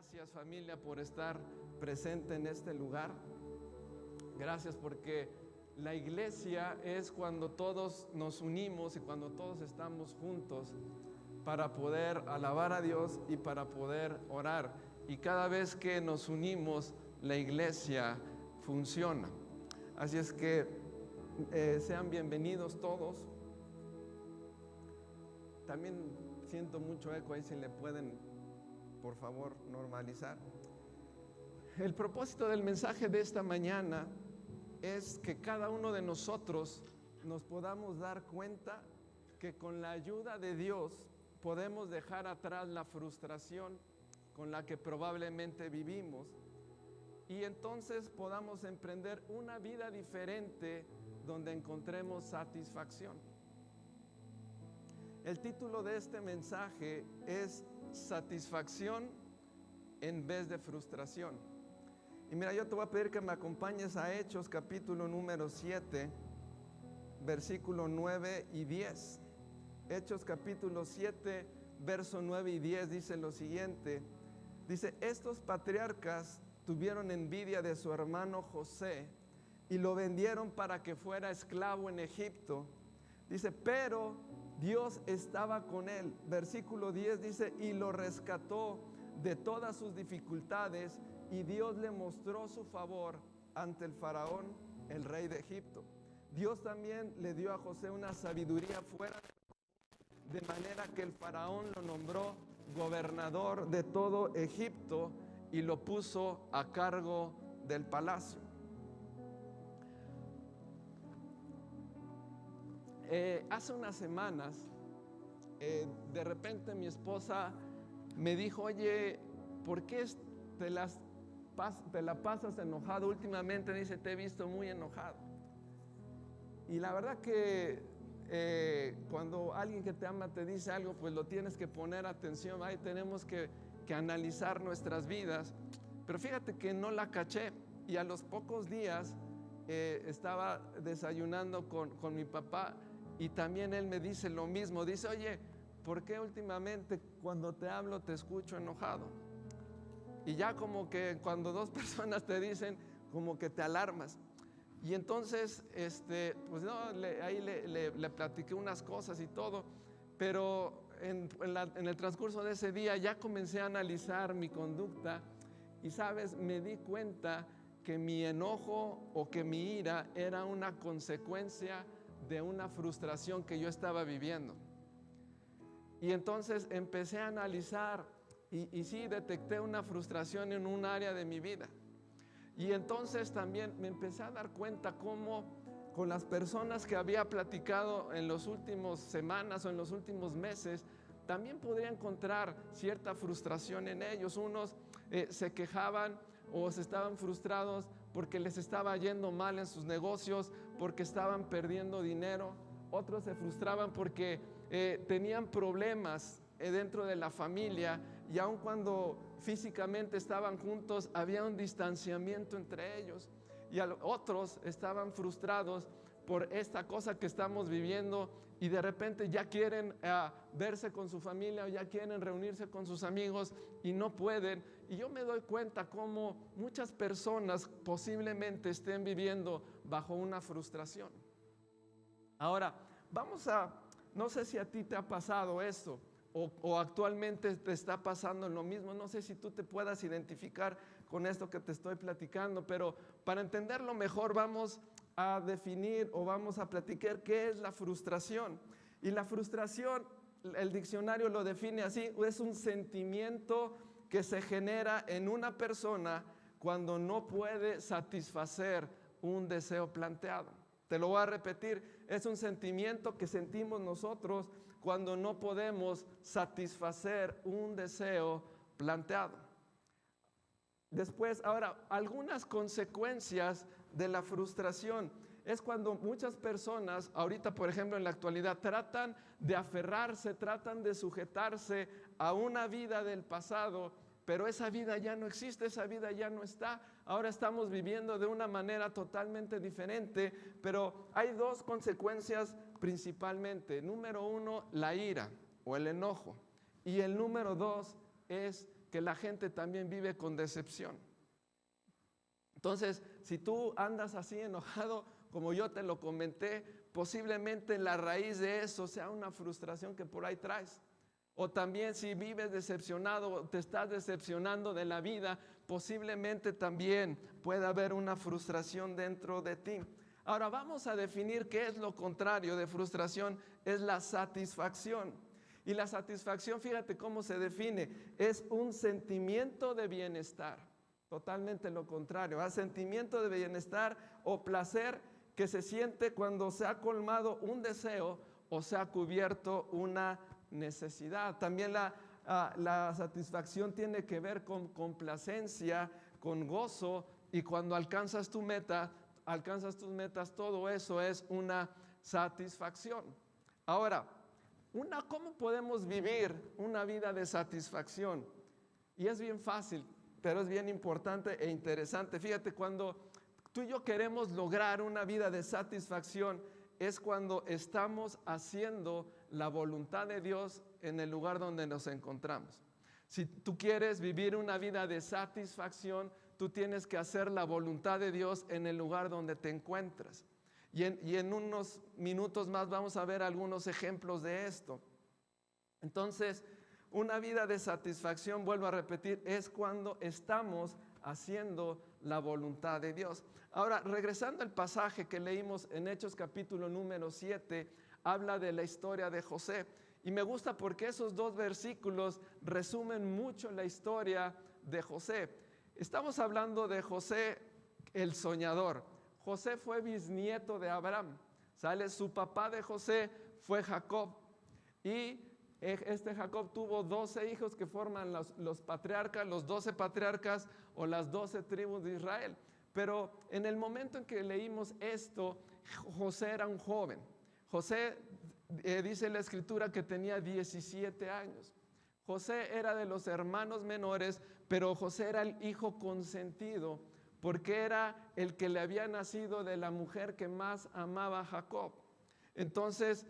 Gracias, familia, por estar presente en este lugar. Gracias porque la iglesia es cuando todos nos unimos y cuando todos estamos juntos para poder alabar a Dios y para poder orar. Y cada vez que nos unimos, la iglesia funciona. Así es que sean bienvenidos todos. También siento mucho eco ahí, si le pueden, por favor, normalizar. El propósito del mensaje de esta mañana es que cada uno de nosotros nos podamos dar cuenta que con la ayuda de Dios podemos dejar atrás la frustración con la que probablemente vivimos y entonces podamos emprender una vida diferente donde encontremos satisfacción. El título de este mensaje es Satisfacción en vez de frustración. Y mira, yo te voy a pedir que me acompañes a Hechos capítulo número 7, versículo 9 y 10. Hechos capítulo 7, verso 9 y 10 dice lo siguiente. Dice, estos patriarcas tuvieron envidia de su hermano José y lo vendieron para que fuera esclavo en Egipto. Dice, pero Dios estaba con él. Versículo 10 dice, y lo rescató de todas sus dificultades y Dios le mostró su favor ante el faraón, el rey de Egipto. Dios también le dio a José una sabiduría fuera de manera que el faraón lo nombró gobernador de todo Egipto y lo puso a cargo del palacio. Hace unas semanas, de repente mi esposa me dijo, oye, ¿por qué te la pasas enojado últimamente? Dice, te he visto muy enojado. Y la verdad que cuando alguien que te ama te dice algo, pues lo tienes que poner atención. Ahí tenemos que analizar nuestras vidas. Pero fíjate que no la caché. Y a los pocos días estaba desayunando con mi papá y también él me dice lo mismo. Dice, oye, ¿por qué últimamente cuando te hablo te escucho enojado? Y ya como que cuando dos personas te dicen, como que te alarmas. Y entonces, pues no, ahí le platiqué unas cosas y todo, pero en el transcurso de ese día ya comencé a analizar mi conducta y, ¿sabes? Me di cuenta que mi enojo o que mi ira era una consecuencia de una frustración que yo estaba viviendo. Y entonces empecé a analizar y sí, detecté una frustración en un área de mi vida. Y entonces también me empecé a dar cuenta cómo con las personas que había platicado en las últimas semanas o en los últimos meses, también podría encontrar cierta frustración en ellos. Unos se quejaban o se estaban frustrados porque les estaba yendo mal en sus negocios, porque estaban perdiendo dinero. Otros se frustraban porque tenían problemas dentro de la familia y aun cuando físicamente estaban juntos había un distanciamiento entre ellos, y otros estaban frustrados por esta cosa que estamos viviendo y de repente ya quieren verse con su familia o ya quieren reunirse con sus amigos y no pueden. Y yo me doy cuenta cómo muchas personas posiblemente estén viviendo bajo una frustración. Ahora, no sé si a ti te ha pasado esto o actualmente te está pasando lo mismo. No sé si tú te puedas identificar con esto que te estoy platicando, pero para entenderlo mejor vamos a definir o vamos a platicar qué es la frustración. Y la frustración, el diccionario lo define así: es un sentimiento que se genera en una persona cuando no puede satisfacer un deseo planteado. Te lo voy a repetir, es un sentimiento que sentimos nosotros cuando no podemos satisfacer un deseo planteado. Después, ahora, algunas consecuencias de la frustración es cuando muchas personas, ahorita por ejemplo en la actualidad, tratan de aferrarse, tratan de sujetarse a una vida del pasado, pero esa vida ya no existe, esa vida ya no está. Ahora estamos viviendo de una manera totalmente diferente, pero hay dos consecuencias principalmente. Número uno, la ira o el enojo. Y el número dos es que la gente también vive con decepción. Entonces, si tú andas así enojado, como yo te lo comenté, posiblemente la raíz de eso sea una frustración que por ahí traes. O también si vives decepcionado, te estás decepcionando de la vida, posiblemente también pueda haber una frustración dentro de ti. Ahora vamos a definir qué es lo contrario de frustración, es la satisfacción. Y la satisfacción, fíjate cómo se define, es un sentimiento de bienestar. Totalmente lo contrario, a sentimiento de bienestar o placer que se siente cuando se ha colmado un deseo o se ha cubierto una necesidad. También la satisfacción tiene que ver con complacencia, con gozo, y cuando alcanzas tu meta, alcanzas tus metas, todo eso es una satisfacción. Ahora, ¿cómo podemos vivir una vida de satisfacción? Y es bien fácil, pero es bien importante e interesante. Fíjate, cuando tú y yo queremos lograr una vida de satisfacción, es cuando estamos haciendo la voluntad de Dios en el lugar donde nos encontramos. Si tú quieres vivir una vida de satisfacción, tú tienes que hacer la voluntad de Dios en el lugar donde te encuentras. Y en unos minutos más vamos a ver algunos ejemplos de esto. Entonces, una vida de satisfacción, vuelvo a repetir, es cuando estamos haciendo la voluntad de Dios. Ahora, regresando al pasaje que leímos en Hechos capítulo número 7, habla de la historia de José. Y me gusta porque esos dos versículos resumen mucho la historia de José. Estamos hablando de José el soñador. José fue bisnieto de Abraham, ¿sale? Su papá de José fue Jacob. Y este Jacob tuvo 12 hijos que forman los patriarcas, los 12 patriarcas o las 12 tribus de Israel. Pero en el momento en que leímos esto, José era un joven. José, dice la escritura que tenía 17 años. José era de los hermanos menores, pero José era el hijo consentido, porque era el que le había nacido de la mujer que más amaba a Jacob. Entonces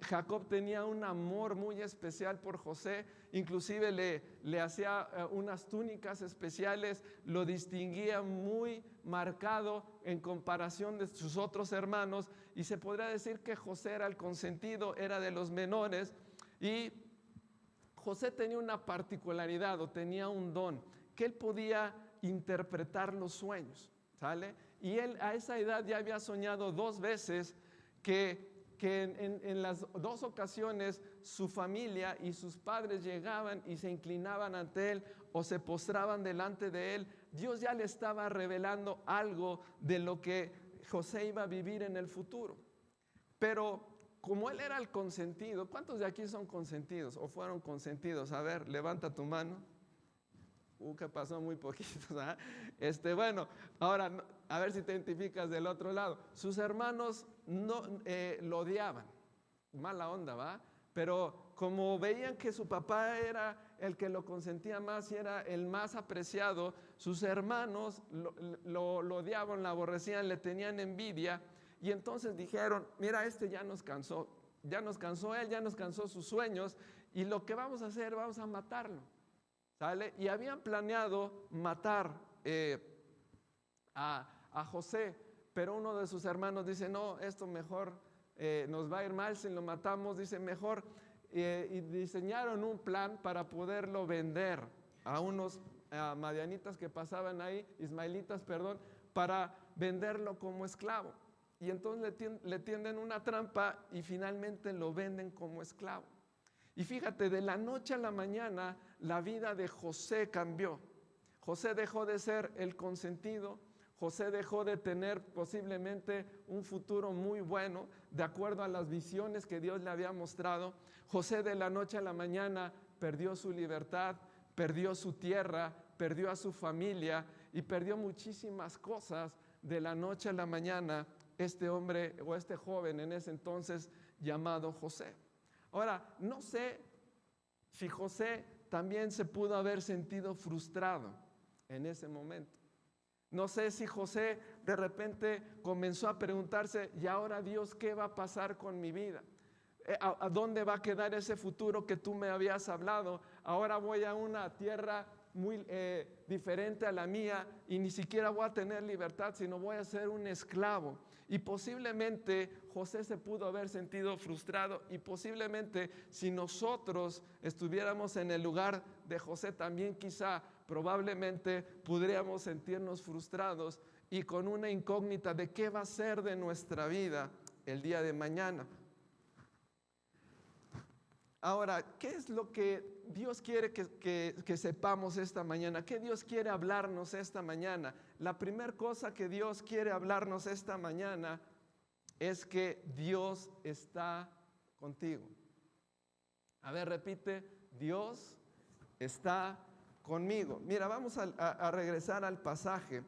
Jacob tenía un amor muy especial por José, inclusive le hacía unas túnicas especiales, lo distinguía muy marcado en comparación de sus otros hermanos, y se podría decir que José era el consentido, era de los menores. Y José tenía una particularidad o tenía un don, que él podía interpretar los sueños, ¿sale? Y él a esa edad ya había soñado 2 veces que en las 2 ocasiones su familia y sus padres llegaban y se inclinaban ante él o se postraban delante de él. Dios ya le estaba revelando algo de lo que José iba a vivir en el futuro. Pero como él era el consentido, ¿cuántos de aquí son consentidos o fueron consentidos? A ver, levanta tu mano. Que pasó muy poquitos, ¿eh? Bueno, ahora a ver si te identificas del otro lado. Sus hermanos no lo odiaban, mala onda, ¿va? Pero como veían que su papá era el que lo consentía más y era el más apreciado, sus hermanos lo odiaban, lo aborrecían, le tenían envidia. Y entonces dijeron, mira, ya nos cansó él, ya nos cansó sus sueños, y lo que vamos a hacer, vamos a matarlo, ¿sale? Y habían planeado matar a José, pero uno de sus hermanos dice, no, esto mejor nos va a ir mal si lo matamos, dice mejor, y diseñaron un plan para poderlo vender a unos madianitas que pasaban ahí, ismaelitas, perdón, para venderlo como esclavo. Y entonces le tienden una trampa y finalmente lo venden como esclavo. Y fíjate, de la noche a la mañana la vida de José cambió. José dejó de ser el consentido, José dejó de tener posiblemente un futuro muy bueno de acuerdo a las visiones que Dios le había mostrado. José de la noche a la mañana perdió su libertad, perdió su tierra, perdió a su familia y perdió muchísimas cosas de la noche a la mañana, este hombre o este joven en ese entonces llamado José. Ahora, no sé si José también se pudo haber sentido frustrado en ese momento. No sé si José de repente comenzó a preguntarse, ¿y ahora Dios qué va a pasar con mi vida? ¿A dónde va a quedar ese futuro que tú me habías hablado? Ahora voy a una tierra muy diferente a la mía y ni siquiera voy a tener libertad, sino voy a ser un esclavo. Y posiblemente José se pudo haber sentido frustrado, y posiblemente si nosotros estuviéramos en el lugar de José también quizá probablemente podríamos sentirnos frustrados y con una incógnita de qué va a ser de nuestra vida el día de mañana. Ahora, ¿qué es lo que Dios quiere que sepamos esta mañana? ¿Qué Dios quiere hablarnos esta mañana? La primera cosa que Dios quiere hablarnos esta mañana es que Dios está contigo. A ver, repite, Dios está conmigo. Mira, vamos a regresar al pasaje.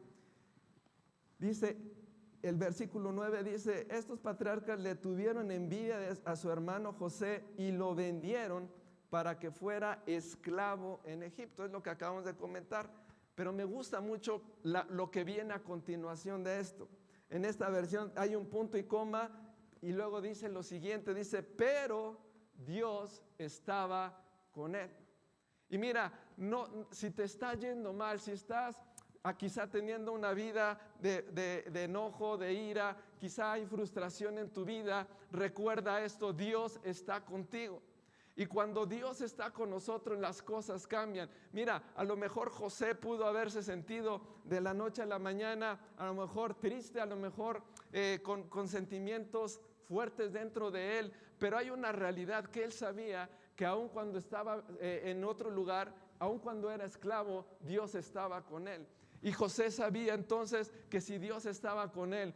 Dice, el versículo 9 dice, estos patriarcas le tuvieron envidia a su hermano José y lo vendieron para que fuera esclavo en Egipto. Es lo que acabamos de comentar, pero me gusta mucho lo que viene a continuación de esto. En esta versión hay un punto y coma y luego dice lo siguiente, dice, pero Dios estaba con él. Y mira, si te está yendo mal, si estás quizá teniendo una vida de enojo, de ira, quizá hay frustración en tu vida, recuerda esto, Dios está contigo. Y cuando Dios está con nosotros, las cosas cambian. Mira, a lo mejor José pudo haberse sentido de la noche a la mañana, a lo mejor triste, a lo mejor con sentimientos fuertes dentro de él, pero hay una realidad que él sabía, que aun cuando estaba en otro lugar, aun cuando era esclavo, Dios estaba con él. Y José sabía entonces que si Dios estaba con él,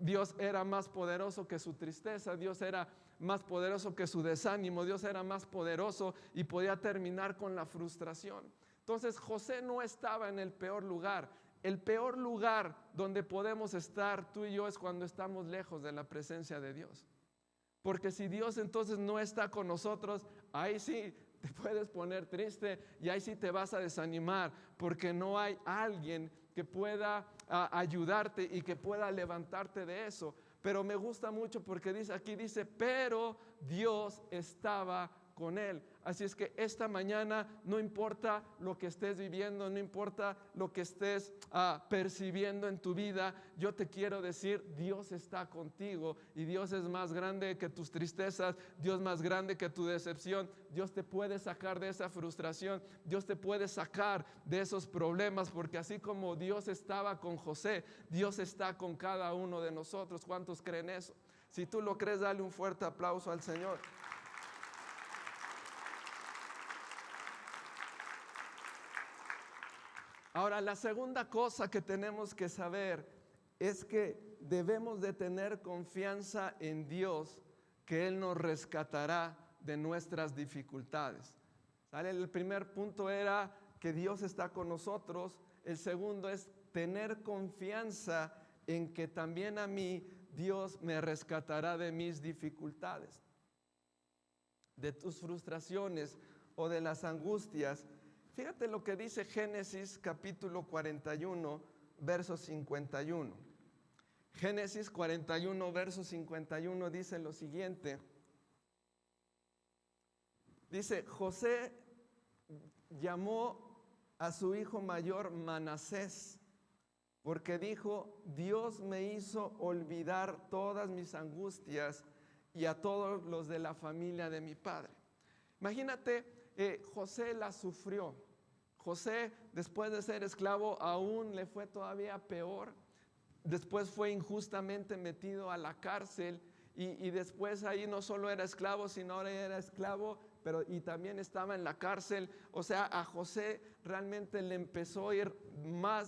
Dios era más poderoso que su tristeza, Dios era más poderoso que su desánimo, Dios era más poderoso y podía terminar con la frustración. Entonces José no estaba en el peor lugar. El peor lugar donde podemos estar tú y yo es cuando estamos lejos de la presencia de Dios. Porque si Dios entonces no está con nosotros, ahí sí te puedes poner triste y ahí sí te vas a desanimar, porque no hay alguien que pueda ayudarte y que pueda levantarte de eso. Pero me gusta mucho porque dice, pero Dios estaba con él. Así es que esta mañana, no importa lo que estés viviendo, no importa lo que estés percibiendo en tu vida, yo te quiero decir, Dios está contigo y Dios es más grande que tus tristezas, Dios es más grande que tu decepción. Dios te puede sacar de esa frustración, Dios te puede sacar de esos problemas, porque así como Dios estaba con José, Dios está con cada uno de nosotros. ¿Cuántos creen eso? Si tú lo crees, dale un fuerte aplauso al Señor. Ahora, la segunda cosa que tenemos que saber es que debemos de tener confianza en Dios, que Él nos rescatará de nuestras dificultades. ¿Sale? El primer punto era que Dios está con nosotros. El segundo es tener confianza en que también a mí Dios me rescatará de mis dificultades, de tus frustraciones o de las angustias. Fíjate lo que dice Génesis capítulo 41, verso 51. Génesis 41, verso 51 dice lo siguiente. Dice, José llamó a su hijo mayor Manasés, porque dijo, Dios me hizo olvidar todas mis angustias y a todos los de la familia de mi padre. Imagínate, José la sufrió. José, después de ser esclavo, aún le fue todavía peor. Después fue injustamente metido a la cárcel y después ahí no solo era esclavo, sino ahora era esclavo, y también estaba en la cárcel. O sea, a José realmente le empezó a ir mal,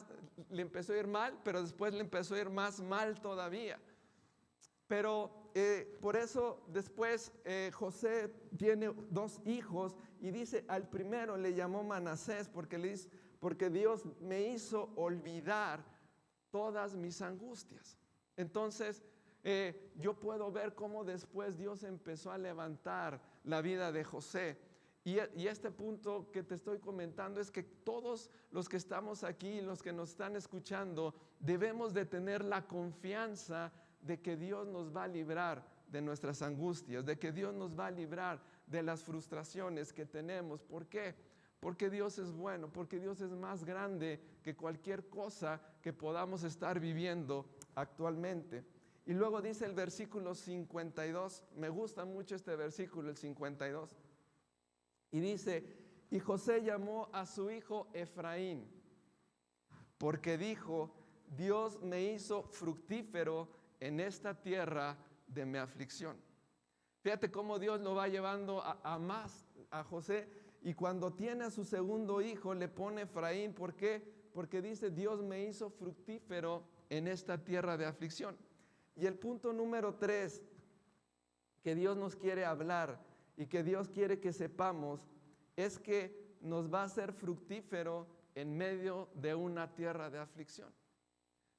pero después le empezó a ir más mal todavía. Pero por eso después José tiene dos hijos y dice, al primero le llamó Manasés porque Dios me hizo olvidar todas mis angustias. Entonces yo puedo ver cómo después Dios empezó a levantar la vida de José. Y este punto que te estoy comentando es que todos los que estamos aquí, los que nos están escuchando, debemos de tener la confianza de que Dios nos va a librar de nuestras angustias, de que Dios nos va a librar de las frustraciones que tenemos. ¿Por qué? porque Dios es bueno, porque Dios es más grande que cualquier cosa que podamos estar viviendo actualmente. Y luego dice el versículo 52, me gusta mucho este versículo, el 52, y dice, y José llamó a su hijo Efraín, porque dijo, Dios me hizo fructífero en esta tierra de mi aflicción. Fíjate cómo Dios lo va llevando a más a José, y cuando tiene a su segundo hijo le pone Efraín. ¿Por qué? Porque dice, Dios me hizo fructífero en esta tierra de aflicción. Y el punto número 3 que Dios nos quiere hablar y que Dios quiere que sepamos es que nos va a hacer fructífero en medio de una tierra de aflicción.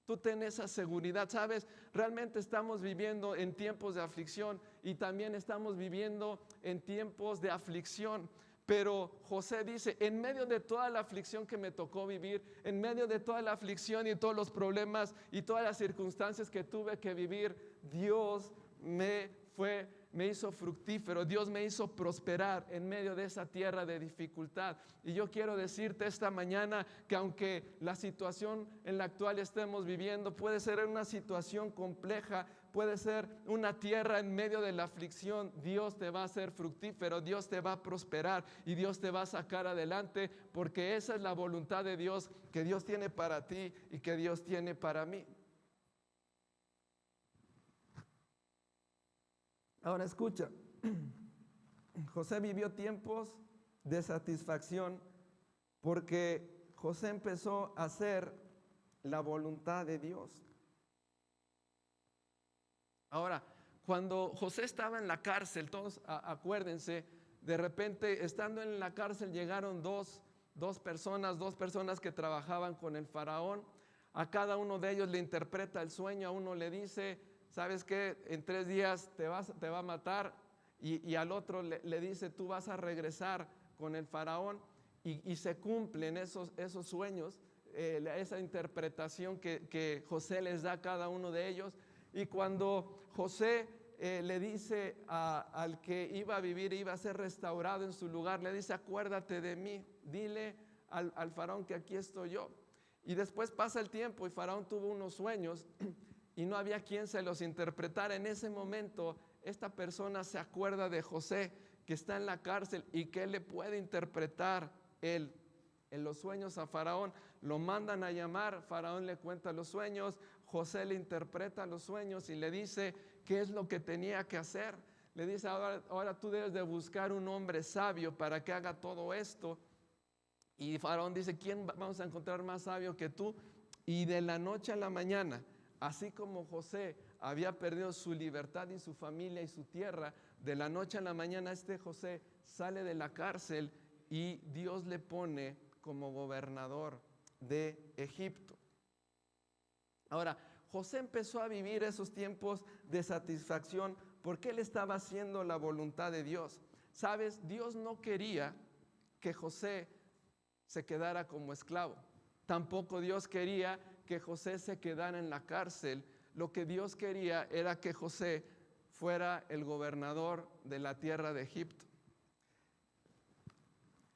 Tú ten esa seguridad, ¿sabes? Realmente estamos viviendo en tiempos de aflicción y también estamos viviendo en tiempos de aflicción. Pero José dice, en medio de toda la aflicción que me tocó vivir, en medio de toda la aflicción y todos los problemas y todas las circunstancias que tuve que vivir, Dios me hizo fructífero, Dios me hizo prosperar en medio de esa tierra de dificultad. Y yo quiero decirte esta mañana que aunque la situación en la actual estemos viviendo puede ser una situación compleja, puede ser una tierra en medio de la aflicción, Dios te va a hacer fructífero, Dios te va a prosperar y Dios te va a sacar adelante, porque esa es la voluntad de Dios que Dios tiene para ti y que Dios tiene para mí. Ahora escucha, José vivió tiempos de satisfacción porque José empezó a hacer la voluntad de Dios. Ahora, cuando José estaba en la cárcel, todos acuérdense, de repente estando en la cárcel llegaron dos personas que trabajaban con el faraón. A cada uno de ellos le interpreta el sueño, a uno le dice, ¿sabes qué? En 3 días te va a matar, y al otro le dice, tú vas a regresar con el faraón, y se cumplen esos sueños, esa interpretación que José les da a cada uno de ellos. Y cuando José le dice al que iba a vivir, iba a ser restaurado en su lugar, le dice, acuérdate de mí, dile al faraón que aquí estoy yo. Y después pasa el tiempo y faraón tuvo unos sueños y no había quien se los interpretara. En ese momento esta persona se acuerda de José, que está en la cárcel y que él le puede interpretar en los sueños a faraón. Lo mandan a llamar, faraón le cuenta los sueños, José le interpreta los sueños y le dice qué es lo que tenía que hacer. Le dice, ahora tú debes de buscar un hombre sabio para que haga todo esto. Y faraón dice, ¿quién vamos a encontrar más sabio que tú? Y de la noche a la mañana, así como José había perdido su libertad y su familia y su tierra, de la noche a la mañana José sale de la cárcel y Dios le pone como gobernador de Egipto. Ahora, José empezó a vivir esos tiempos de satisfacción porque él estaba haciendo la voluntad de Dios. ¿Sabes? Dios no quería que José se quedara como esclavo. Tampoco Dios quería que José se quedara en la cárcel. Lo que Dios quería era que José fuera el gobernador de la tierra de Egipto.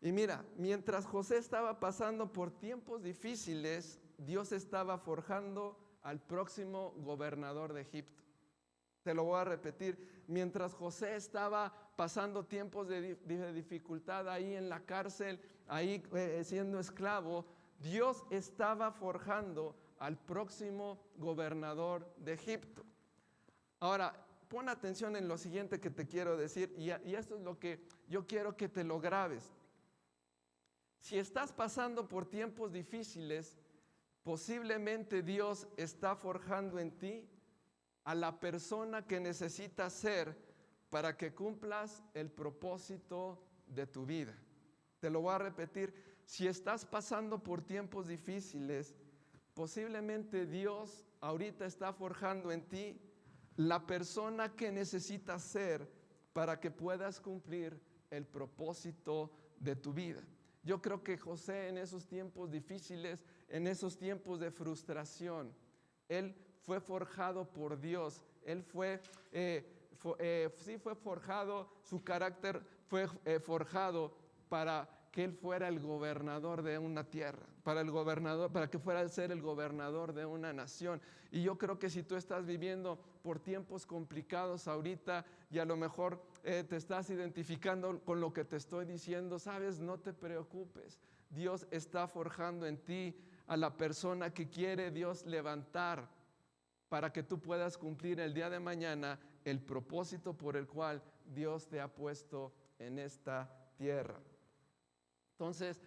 Y mira, mientras José estaba pasando por tiempos difíciles, Dios estaba forjando al próximo gobernador de Egipto. Te lo voy a repetir, mientras José estaba pasando tiempos de dificultad ahí en la cárcel, ahí siendo esclavo, Dios estaba forjando al próximo gobernador de Egipto. Ahora, pon atención en lo siguiente que te quiero decir, y esto es lo que yo quiero que te lo grabes. Si estás pasando por tiempos difíciles, posiblemente Dios está forjando en ti a la persona que necesitas ser para que cumplas el propósito de tu vida. Te lo voy a repetir, si estás pasando por tiempos difíciles, posiblemente Dios ahorita está forjando en ti la persona que necesitas ser para que puedas cumplir el propósito de tu vida. Yo creo que José en esos tiempos difíciles, en esos tiempos de frustración, él fue forjado por Dios. Él fue forjado, su carácter fue forjado para que él fuera el gobernador de una tierra, para que fuera a ser el gobernador de una nación. Y yo creo que si tú estás viviendo por tiempos complicados ahorita y a lo mejor te estás identificando con lo que te estoy diciendo, sabes, no te preocupes. Dios está forjando en ti a la persona que quiere Dios levantar para que tú puedas cumplir el día de mañana el propósito por el cual Dios te ha puesto en esta tierra. Entonces,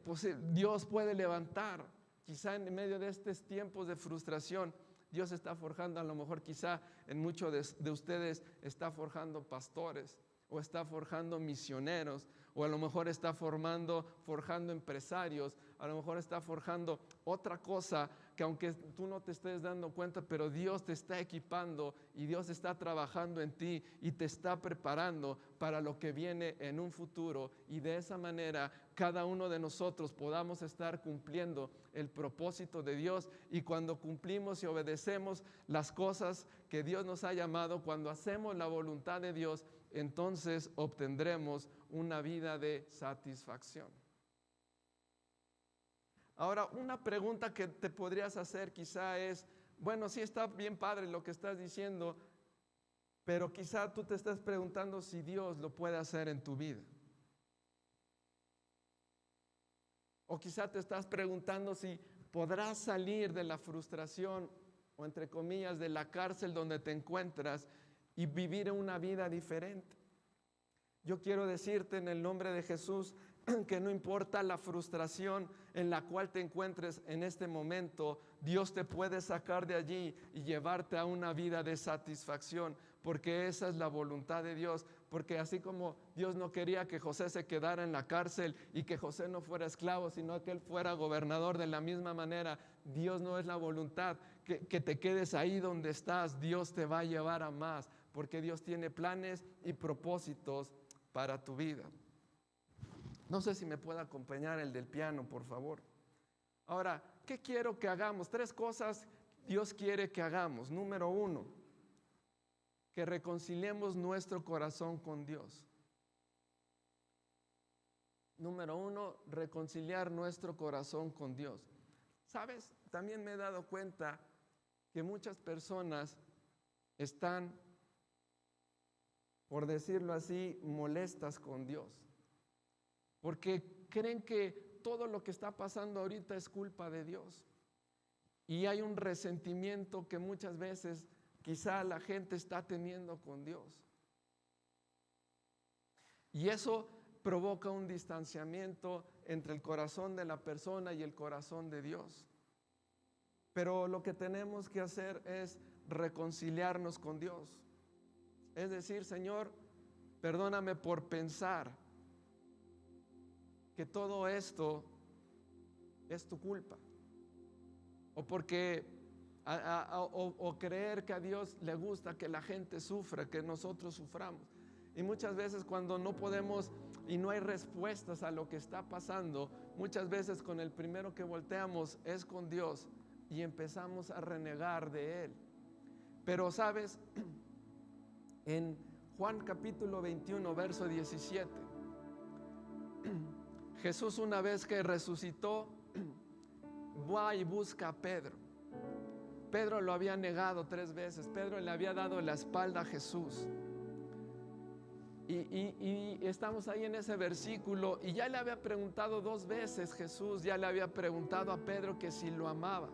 pues Dios puede levantar, quizá en medio de estos tiempos de frustración, Dios está forjando, a lo mejor quizá en muchos de ustedes está forjando pastores, o está forjando misioneros, o a lo mejor está forjando empresarios, a lo mejor está forjando otra cosa que aunque tú no te estés dando cuenta, pero Dios te está equipando y Dios está trabajando en ti y te está preparando para lo que viene en un futuro, y de esa manera cada uno de nosotros podamos estar cumpliendo el propósito de Dios. Y cuando cumplimos y obedecemos las cosas que Dios nos ha llamado, cuando hacemos la voluntad de Dios, entonces obtendremos una vida de satisfacción. Ahora, una pregunta que te podrías hacer quizá es, bueno, sí está bien padre lo que estás diciendo, pero quizá tú te estás preguntando si Dios lo puede hacer en tu vida. O quizá te estás preguntando si podrás salir de la frustración o, entre comillas, de la cárcel donde te encuentras y vivir una vida diferente. Yo quiero decirte en el nombre de Jesús que no importa la frustración en la cual te encuentres en este momento, Dios te puede sacar de allí y llevarte a una vida de satisfacción, porque esa es la voluntad de Dios. Porque así como Dios no quería que José se quedara en la cárcel y que José no fuera esclavo, sino que él fuera gobernador, de la misma manera, Dios no es la voluntad que te quedes ahí donde estás. Dios te va a llevar a más, porque Dios tiene planes y propósitos para tu vida. No sé si me puede acompañar el del piano, por favor. Ahora, ¿qué quiero que hagamos? 3 cosas Dios quiere que hagamos. Número 1, que reconciliemos nuestro corazón con Dios. Número 1, reconciliar nuestro corazón con Dios. ¿Sabes? También me he dado cuenta que muchas personas están, por decirlo así, molestas con Dios, porque creen que todo lo que está pasando ahorita es culpa de Dios. Y hay un resentimiento que muchas veces quizá la gente está teniendo con Dios. Y eso provoca un distanciamiento entre el corazón de la persona y el corazón de Dios. Pero lo que tenemos que hacer es reconciliarnos con Dios. Es decir, Señor, perdóname por pensar que todo esto es tu culpa, o porque o creer que a Dios le gusta que la gente sufra, que nosotros suframos. Y muchas veces cuando no podemos y no hay respuestas a lo que está pasando, muchas veces con el primero que volteamos es con Dios y empezamos a renegar de Él. Pero sabes, en Juan capítulo 21, verso 17, Jesús, una vez que resucitó, va y busca a Pedro. Pedro lo había negado 3 veces. Pedro le había dado la espalda a Jesús. Y estamos ahí en ese versículo, y ya le había preguntado 2 veces Jesús, ya le había preguntado a Pedro que si lo amaba.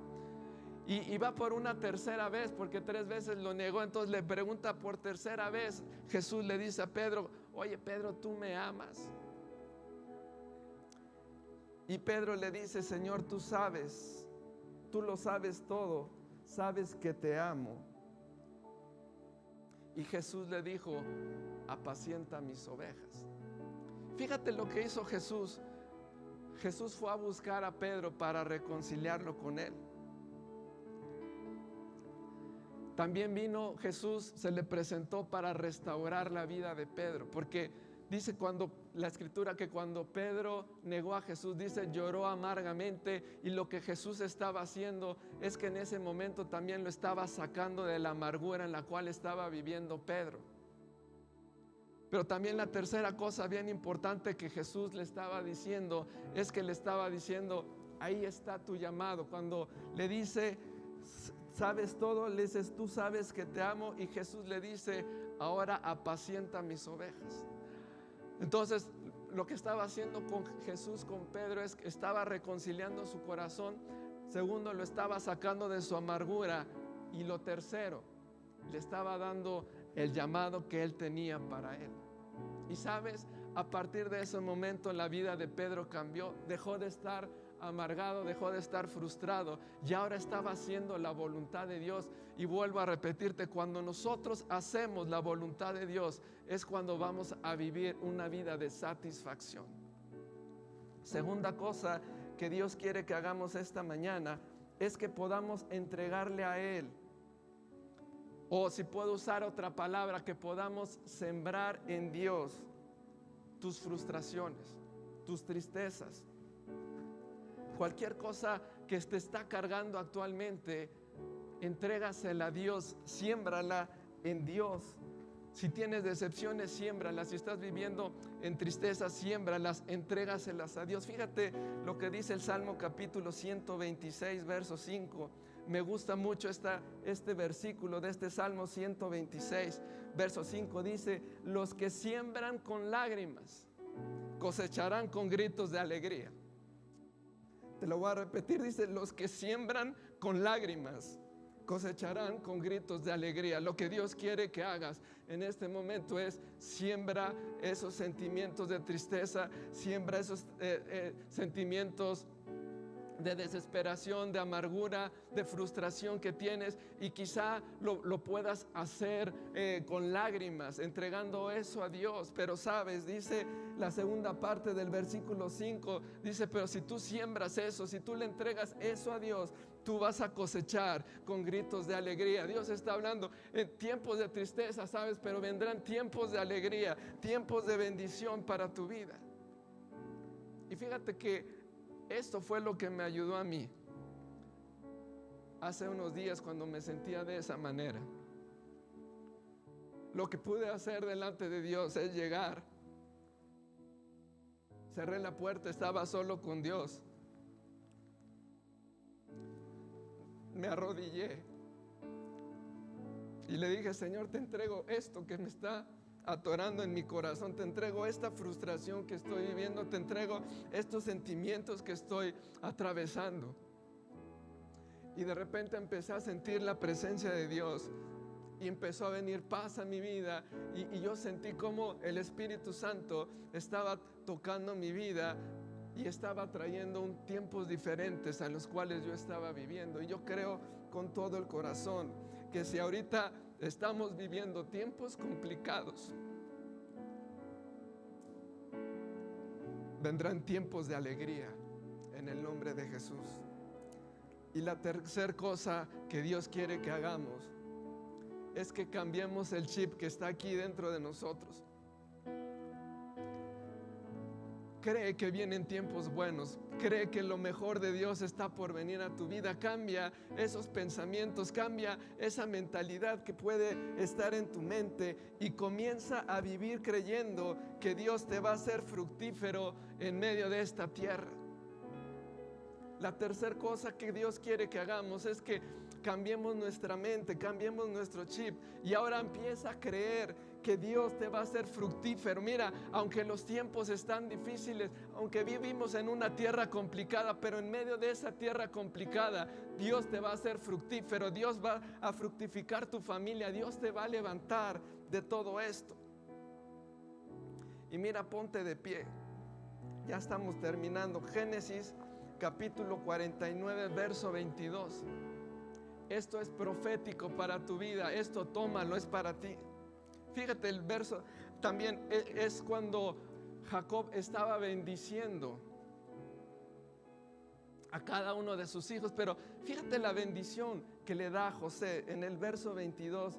Y va por una tercera vez, porque 3 veces lo negó. Entonces le pregunta por tercera vez. Jesús le dice a Pedro: oye, Pedro, ¿tú me amas? Y Pedro le dice: Señor, tú sabes, tú lo sabes todo, sabes que te amo. Y Jesús le dijo: apacienta mis ovejas. Fíjate lo que hizo Jesús. Jesús fue a buscar a Pedro para reconciliarlo con él. También vino Jesús, se le presentó para restaurar la vida de Pedro, porque dice la escritura que cuando Pedro negó a Jesús, dice, lloró amargamente, y lo que Jesús estaba haciendo es que en ese momento también lo estaba sacando de la amargura en la cual estaba viviendo Pedro. Pero también la tercera cosa bien importante que Jesús le estaba diciendo es que le estaba diciendo, ahí está tu llamado. Cuando le dice, sabes todo, le dices, tú sabes que te amo, y Jesús le dice, ahora apacienta mis ovejas. Entonces, lo que estaba haciendo con Jesús, con Pedro, es que estaba reconciliando su corazón. Segundo, lo estaba sacando de su amargura. Y lo tercero, le estaba dando el llamado que él tenía para él. Y sabes, a partir de ese momento la vida de Pedro cambió. Dejó de estar amargado, dejó de estar frustrado, y ahora estaba haciendo la voluntad de Dios. Y vuelvo a repetirte, cuando nosotros hacemos la voluntad de Dios, es cuando vamos a vivir una vida de satisfacción. Segunda cosa que Dios quiere que hagamos esta mañana es que podamos entregarle a Él, o si puedo usar otra palabra, que podamos sembrar en Dios tus frustraciones, tus tristezas, cualquier cosa que te está cargando actualmente. Entrégasela a Dios, siémbrala en Dios. Si tienes decepciones, siémbralas. Si estás viviendo en tristeza, siémbralas, entrégaselas a Dios. Fíjate lo que dice el Salmo capítulo 126, verso 5. Me gusta mucho este versículo de este Salmo 126, verso 5. Dice, los que siembran con lágrimas cosecharán con gritos de alegría. Te lo voy a repetir, dice, los que siembran con lágrimas cosecharán con gritos de alegría. Lo que Dios quiere que hagas en este momento es siembra esos sentimientos de tristeza, siembra esos sentimientos de desesperación, de amargura, de frustración que tienes, y quizá lo puedas hacer con lágrimas, entregando eso a Dios. Pero sabes, dice la segunda parte del versículo 5, dice, pero si tú siembras eso, si tú le entregas eso a Dios, tú vas a cosechar con gritos de alegría. Dios está hablando en tiempos de tristeza, sabes, pero vendrán tiempos de alegría, tiempos de bendición para tu vida. Y fíjate que esto fue lo que me ayudó a mí hace unos días cuando me sentía de esa manera. Lo que pude hacer delante de Dios es llegar. Cerré la puerta, estaba solo con Dios. Me arrodillé y le dije, Señor, te entrego esto que me está atorando en mi corazón, te entrego esta frustración que estoy viviendo, te entrego estos sentimientos que estoy atravesando. Y de repente empecé a sentir la presencia de Dios y empezó a venir paz a mi vida, y yo sentí como el Espíritu Santo estaba tocando mi vida y estaba trayendo tiempos diferentes a los cuales yo estaba viviendo. Y yo creo con todo el corazón que si ahorita estamos viviendo tiempos complicados, vendrán tiempos de alegría en el nombre de Jesús. Y la tercera cosa que Dios quiere que hagamos es que cambiemos el chip que está aquí dentro de nosotros. Cree que vienen tiempos buenos. Cree que lo mejor de Dios está por venir a tu vida. Cambia esos pensamientos, cambia esa mentalidad que puede estar en tu mente y comienza a vivir creyendo que Dios te va a hacer fructífero en medio de esta tierra. La tercera cosa que Dios quiere que hagamos es que cambiemos nuestra mente, cambiemos nuestro chip, y ahora empieza a creer que Dios te va a hacer fructífero. Mira, aunque los tiempos están difíciles, aunque vivimos en una tierra complicada, pero en medio de esa tierra complicada, Dios te va a hacer fructífero. Dios va a fructificar tu familia. Dios te va a levantar de todo esto. Y mira, ponte de pie. Ya estamos terminando. Génesis capítulo 49, verso 22. Esto es profético para tu vida. Esto tómalo, es para ti. Fíjate, el verso también es cuando Jacob estaba bendiciendo a cada uno de sus hijos. Pero fíjate la bendición que le da a José. En el verso 22,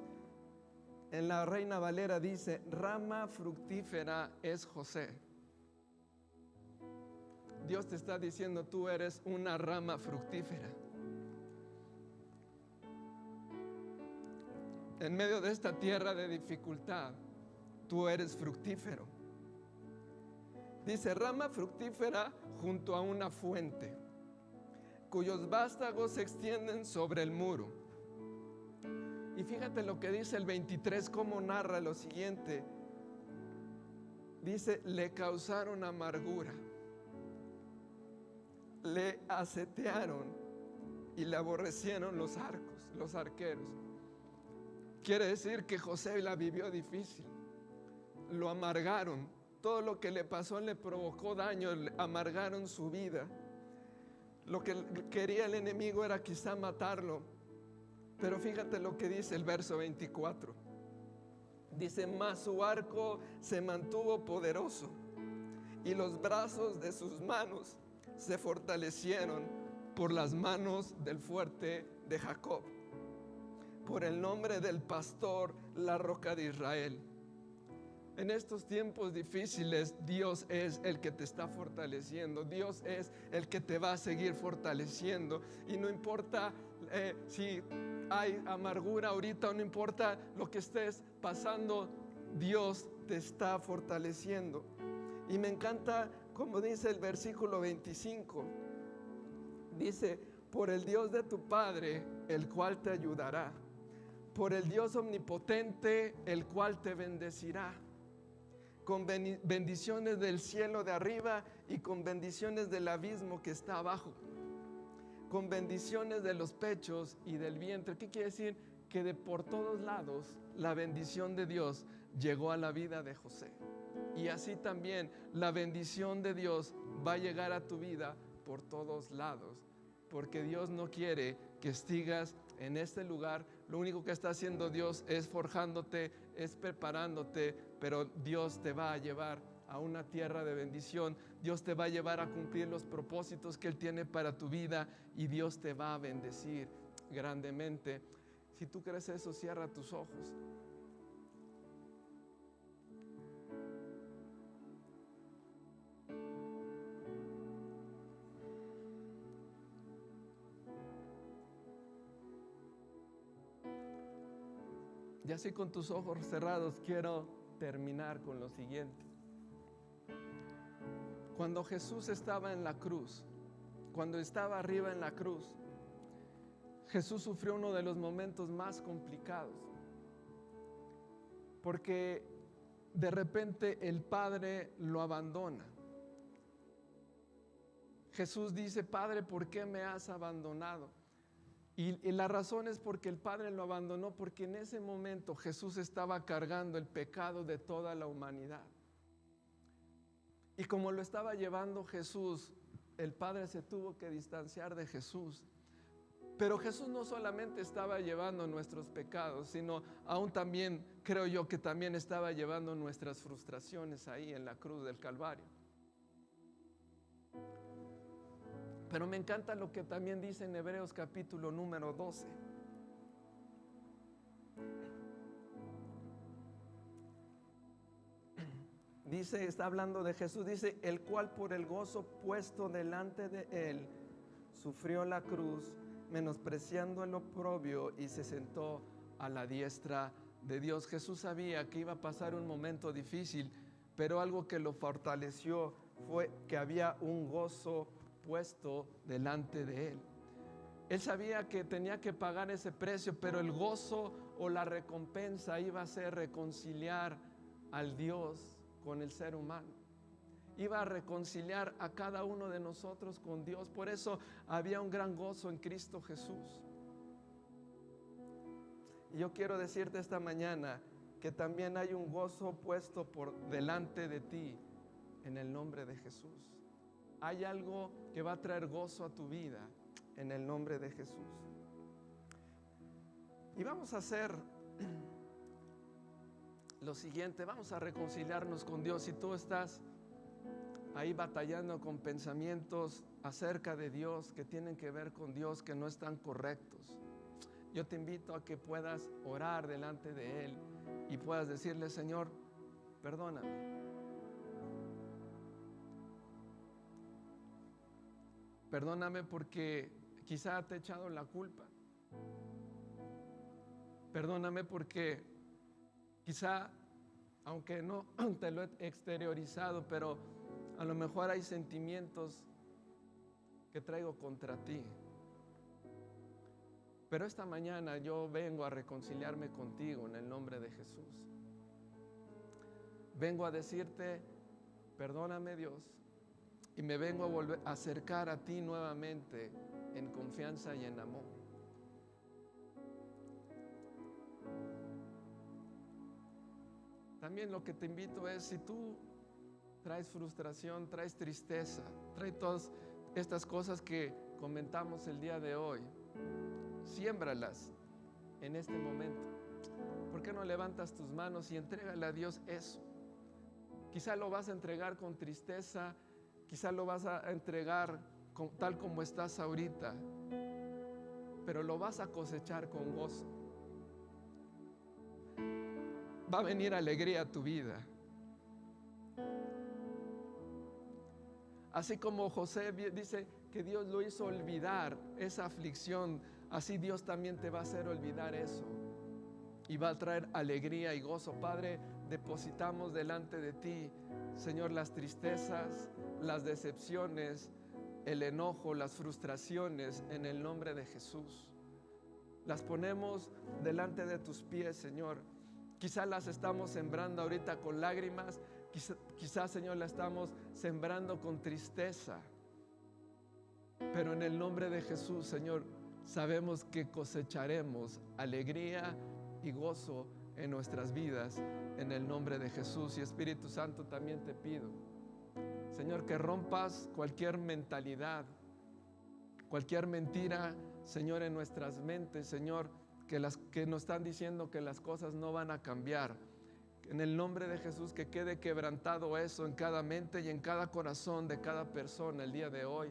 en la Reina Valera dice, rama fructífera es José. Dios te está diciendo, tú eres una rama fructífera. En medio de esta tierra de dificultad, tú eres fructífero. Dice, rama fructífera junto a una fuente, cuyos vástagos se extienden sobre el muro. Y fíjate lo que dice el 23, cómo narra lo siguiente. Dice, le causaron amargura, le asetearon y le aborrecieron los arqueros. Quiere decir que José la vivió difícil, lo amargaron, todo lo que le pasó le provocó daño, le amargaron su vida. Lo que quería el enemigo era quizá matarlo, pero fíjate lo que dice el verso 24. Dice, mas su arco se mantuvo poderoso y los brazos de sus manos se fortalecieron por las manos del fuerte de Jacob, por el nombre del pastor, la roca de Israel. En estos tiempos difíciles, Dios es el que te está fortaleciendo. Dios es el que te va a seguir fortaleciendo. Y no importa si hay amargura ahorita, o no importa lo que estés pasando, Dios te está fortaleciendo. Y me encanta como dice el versículo 25. Dice, por el Dios de tu Padre, el cual te ayudará. Por el Dios omnipotente, el cual te bendecirá. Con bendiciones del cielo de arriba y con bendiciones del abismo que está abajo. Con bendiciones de los pechos y del vientre. ¿Qué quiere decir? Que de por todos lados la bendición de Dios llegó a la vida de José. Y así también la bendición de Dios va a llegar a tu vida por todos lados. Porque Dios no quiere que sigas en este lugar. Lo único que está haciendo Dios es forjándote, es preparándote, pero Dios te va a llevar a una tierra de bendición. Dios te va a llevar a cumplir los propósitos que Él tiene para tu vida y Dios te va a bendecir grandemente. Si tú crees eso, cierra tus ojos. Y así con tus ojos cerrados quiero terminar con lo siguiente. Cuando Jesús estaba en la cruz, cuando estaba arriba en la cruz, Jesús sufrió uno de los momentos más complicados. Porque de repente el Padre lo abandona. Jesús dice, Padre, ¿por qué me has abandonado? Y la razón es porque el Padre lo abandonó, porque en ese momento Jesús estaba cargando el pecado de toda la humanidad. Y como lo estaba llevando Jesús, el Padre se tuvo que distanciar de Jesús. Pero Jesús no solamente estaba llevando nuestros pecados, sino aún también, creo yo, que también estaba llevando nuestras frustraciones ahí en la cruz del Calvario. Pero me encanta lo que también dice en Hebreos capítulo número 12. Dice, está hablando de Jesús, dice, el cual por el gozo puesto delante de él, sufrió la cruz, menospreciando el oprobio y se sentó a la diestra de Dios. Jesús sabía que iba a pasar un momento difícil, pero algo que lo fortaleció fue que había un gozo puesto delante de él. Él sabía que tenía que pagar ese precio, pero el gozo o la recompensa iba a ser reconciliar al Dios con el ser humano. Iba a reconciliar a cada uno de nosotros con Dios. Por eso había un gran gozo en Cristo Jesús. Y yo quiero decirte esta mañana que también hay un gozo puesto por delante de ti en el nombre de Jesús. Hay algo que va a traer gozo a tu vida en el nombre de Jesús. Y vamos a hacer lo siguiente, vamos a reconciliarnos con Dios. Si tú estás ahí batallando con pensamientos acerca de Dios que tienen que ver con Dios, que no están correctos, yo te invito a que puedas orar delante de Él y puedas decirle, Señor, perdóname. Perdóname porque quizá te he echado la culpa. Perdóname porque quizá aunque no te lo he exteriorizado, pero a lo mejor hay sentimientos que traigo contra ti. Pero esta mañana yo vengo a reconciliarme contigo en el nombre de Jesús. Vengo a decirte, perdóname Dios, y me vengo a volver a acercar a ti nuevamente en confianza y en amor. También lo que te invito es, si tú traes frustración, traes tristeza, traes todas estas cosas que comentamos el día de hoy, siémbralas en este momento. ¿Por qué no levantas tus manos y entrégale a Dios eso? Quizá lo vas a entregar con tristeza, quizá lo vas a entregar tal como estás ahorita, pero lo vas a cosechar con gozo. Va a venir alegría a tu vida. Así como José dice que Dios lo hizo olvidar esa aflicción, así Dios también te va a hacer olvidar eso y va a traer alegría y gozo. Padre, depositamos delante de ti, Señor, las tristezas, las decepciones, el enojo, las frustraciones, en el nombre de Jesús. Las ponemos delante de tus pies, Señor. Quizás las estamos sembrando ahorita con lágrimas, quizás, Señor, la estamos sembrando con tristeza. Pero en el nombre de Jesús, Señor, sabemos que cosecharemos alegría y gozo en nuestras vidas, en el nombre de Jesús. Y Espíritu Santo, también te pido, Señor, que rompas cualquier mentalidad, cualquier mentira, Señor, en nuestras mentes, Señor, que nos están diciendo que las cosas no van a cambiar. En el nombre de Jesús, que quede quebrantado eso en cada mente y en cada corazón de cada persona el día de hoy,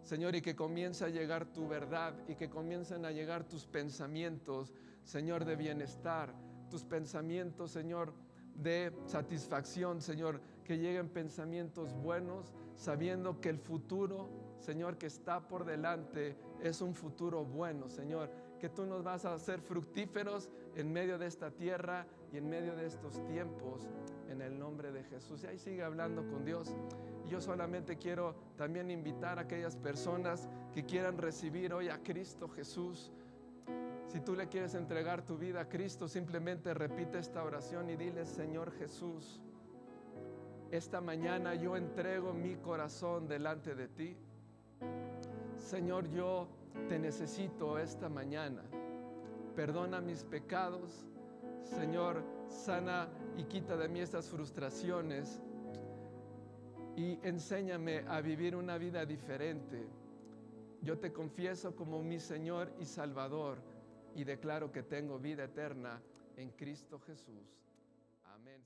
Señor, y que comience a llegar tu verdad y que comiencen a llegar tus pensamientos, Señor, de bienestar, tus pensamientos, Señor, de satisfacción, Señor, que lleguen pensamientos buenos, sabiendo que el futuro, Señor, que está por delante es un futuro bueno, Señor, que tú nos vas a hacer fructíferos en medio de esta tierra y en medio de estos tiempos, en el nombre de Jesús. Y ahí sigue hablando con Dios. Y yo solamente quiero también invitar a aquellas personas que quieran recibir hoy a Cristo Jesús. Si tú le quieres entregar tu vida a Cristo, simplemente repite esta oración y dile: Señor Jesús, esta mañana yo entrego mi corazón delante de ti. Señor, yo te necesito esta mañana. Perdona mis pecados. Señor, sana y quita de mí estas frustraciones y enséñame a vivir una vida diferente. Yo te confieso como mi Señor y Salvador y declaro que tengo vida eterna en Cristo Jesús. Amén.